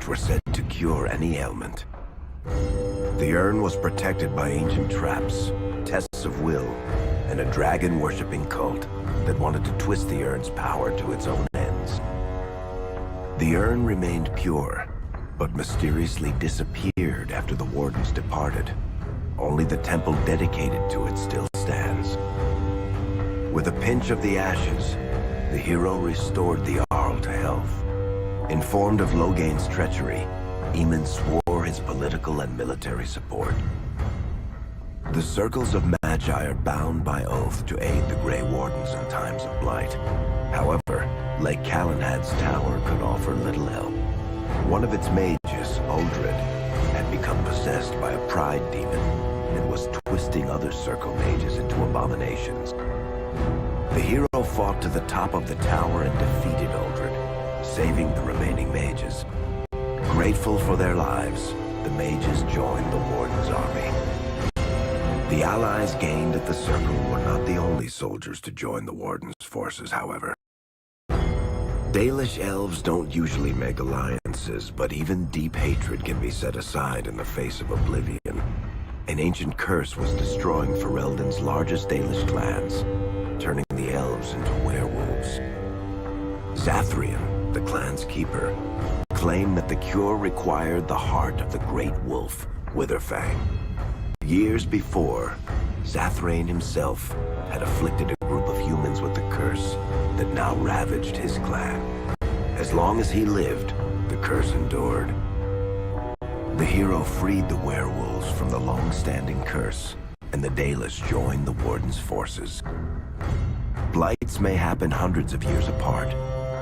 which were said to cure any ailment. The urn was protected by ancient traps, tests of will, and a dragon-worshipping cult that wanted to twist the urn's power to its own ends. The urn remained pure, but mysteriously disappeared after the wardens departed. Only the temple dedicated to it still stands. With a pinch of the ashes, the hero restored the Arl to health. Informed of Logain's treachery, Eamon swore his political and military support. The circles of Magi are bound by oath to aid the Grey Wardens in times of blight. However, Lake Calenhad's tower could offer little help. One of its mages, Uldred, had become possessed by a pride demon and was twisting other circle mages into abominations. The hero fought to the top of the tower and defeated Uldred, saving the remaining mages. Grateful for their lives, the mages joined the Warden's army. The allies gained at the circle were not the only soldiers to join the Warden's forces, however. Dalish elves don't usually make alliances, but even deep hatred can be set aside in the face of oblivion. An ancient curse was destroying Ferelden's largest Dalish clans, turning the elves into werewolves. Zathrian, the clan's keeper, claimed that the cure required the heart of the great wolf, Witherfang. Years before, Zathrain himself had afflicted a group of humans with the curse that now ravaged his clan. As long as he lived, the curse endured. The hero freed the werewolves from the long-standing curse, and the Dalish joined the Warden's forces. Blights may happen hundreds of years apart,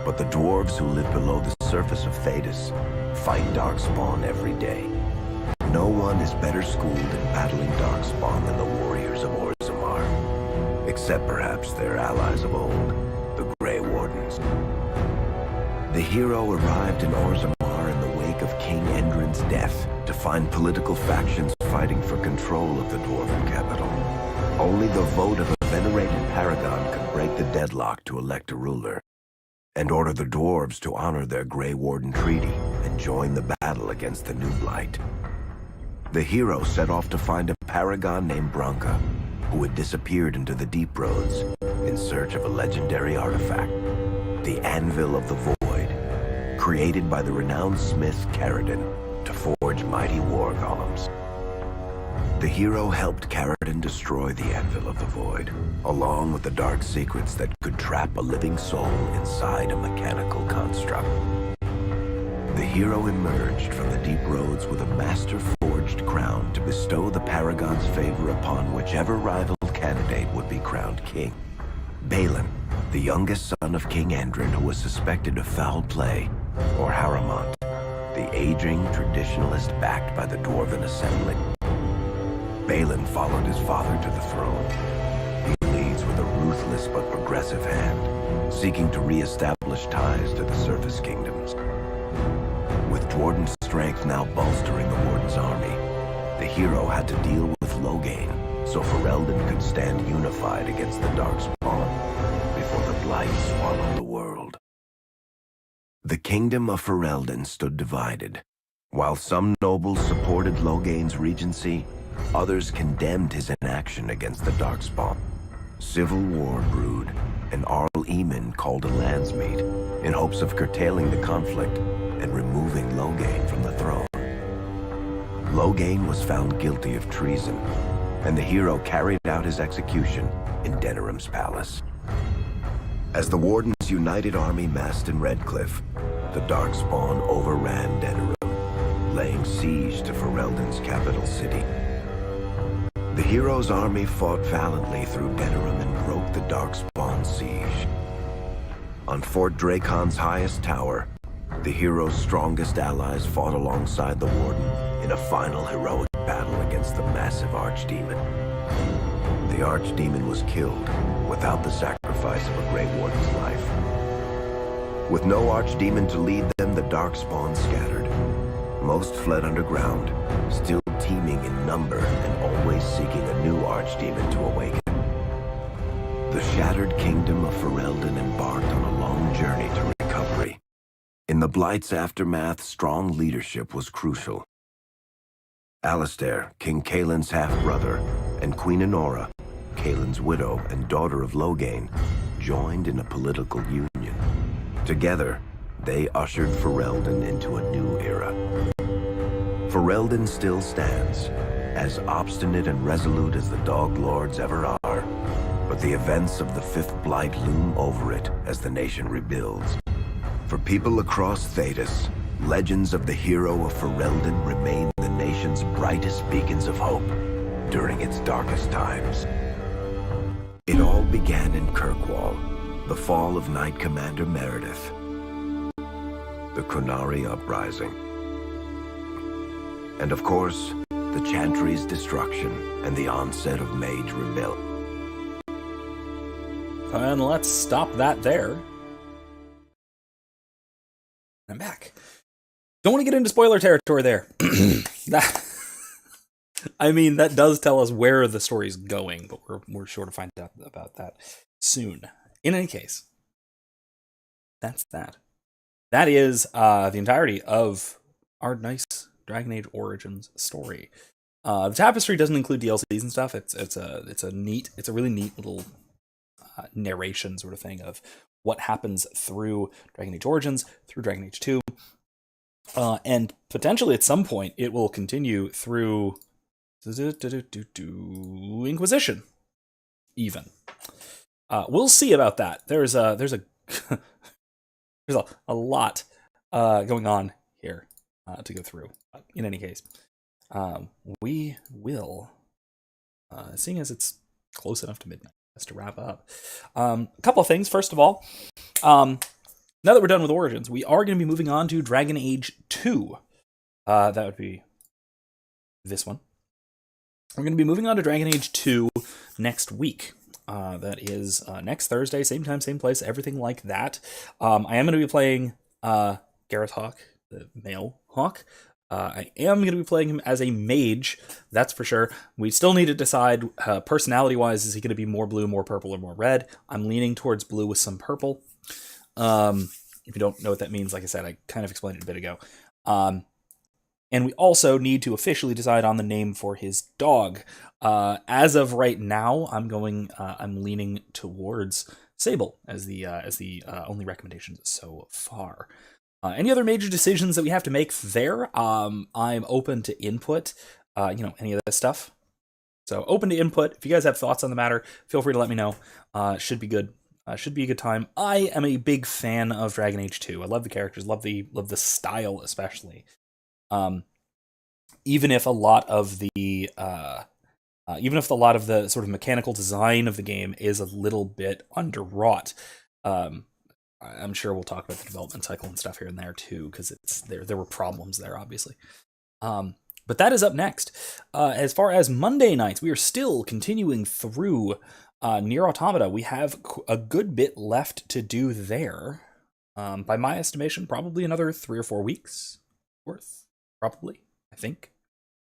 but the dwarves who live below the surface of Thedas fight Darkspawn every day. No one is better schooled in battling Darkspawn than the warriors of Orzammar, except perhaps their allies of old, the Grey Wardens. The hero arrived in Orzammar in the wake of King Endrin's death to find political factions fighting for control of the dwarven capital. Only the vote of a venerated paragon could break the deadlock to elect a ruler, and order the dwarves to honor their Grey Warden treaty and join the battle against the new blight. The hero set off to find a paragon named Branka, who had disappeared into the deep roads in search of a legendary artifact, the Anvil of the Void, created by the renowned smith Caradon to forge mighty war golems. The hero helped Caradon destroy the Anvil of the Void, along with the dark secrets that could trap a living soul inside a mechanical construct. The hero emerged from the deep roads with a master-forged crown to bestow the Paragon's favor upon whichever rival candidate would be crowned king. Balin, the youngest son of King Endrin who was suspected of foul play, or Haramont, the aging traditionalist backed by the Dwarven Assembly. Balin followed his father to the throne. He leads with a ruthless but progressive hand, seeking to re-establish ties to the surface kingdoms. With Jordan's strength now bolstering the Warden's army, the hero had to deal with Logain, so Ferelden could stand unified against the Darkspawn before the Blight swallowed the world. The kingdom of Ferelden stood divided. While some nobles supported Logain's regency, others condemned his inaction against the Darkspawn. Civil war brewed, and Arl Eamon called a landsmeet in hopes of curtailing the conflict and removing Logain from the throne. Logain was found guilty of treason, and the hero carried out his execution in Denerim's palace. As the Warden's united army massed in Redcliffe, the Darkspawn overran Denerim, laying siege to Ferelden's capital city. The hero's army fought valiantly through Denerim and broke the Darkspawn siege. On Fort Dracon's highest tower, the hero's strongest allies fought alongside the Warden in a final heroic battle against the massive Archdemon. The Archdemon was killed without the sacrifice of a Grey Warden's life. With no Archdemon to lead them, the Darkspawn scattered. Most fled underground, still teeming in number and always seeking a new Archdemon to awaken. The shattered kingdom of Ferelden embarked on a long journey to recovery. In the Blight's aftermath, strong leadership was crucial. Alistair, King Caelin's half-brother, and Queen Enora, Caelin's widow and daughter of Loghain, joined in a political union. Together, they ushered Ferelden into a new era. Ferelden still stands, as obstinate and resolute as the Dog Lords ever are, but the events of the Fifth Blight loom over it as the nation rebuilds. For people across Thedas, legends of the hero of Ferelden remain the nation's brightest beacons of hope during its darkest times. It all began in Kirkwall, the fall of Knight Commander Meredith, the Qunari Uprising, and of course, the Chantry's destruction and the onset of Mage Rebellion. And let's stop that there. I'm back. Don't want to get into spoiler territory there. I mean, that does tell us where the story's going, but we're sure to find out about that soon. In any case, that's that. That is the entirety of our nice Dragon Age Origins story. The Tapestry doesn't include DLCs and stuff. It's a really neat little narration sort of thing of what happens through Dragon Age Origins, through Dragon Age 2, and potentially at some point it will continue through Inquisition, even. We'll see about that. There's a there's a lot going on here to go through. In any case, we will, seeing as it's close enough to midnight, to wrap up. A couple of things. First of all, now that we're done with Origins, we are going to be moving on to Dragon Age 2. That would be this one. We're going to be moving on to Dragon Age 2 next week. That is next Thursday, same time, same place, everything like that. I am going to be playing Gareth Hawk, the male Hawk. I am going to be playing him as a mage, that's for sure. We still need to decide, personality-wise, is he going to be more blue, more purple, or more red? I'm leaning towards blue with some purple. If you don't know what that means, like I said, I kind of explained it a bit ago. And we also need to officially decide on the name for his dog. As of right now, I'm leaning towards Sable as the only recommendations so far. Any other major decisions that we have to make there? I'm open to input, any of this stuff. So open to input. If you guys have thoughts on the matter, feel free to let me know. Should be good. Should be a good time. I am a big fan of Dragon Age 2. I love the characters, love the style especially. Even if a lot of the sort of mechanical design of the game is a little bit underwrought. I'm sure we'll talk about the development cycle and stuff here and there too, because there were problems there, obviously. But that is up next. As far as Monday nights, we are still continuing through Nier Automata. We have a good bit left to do there. By my estimation, probably another 3 or 4 weeks worth. Probably, I think.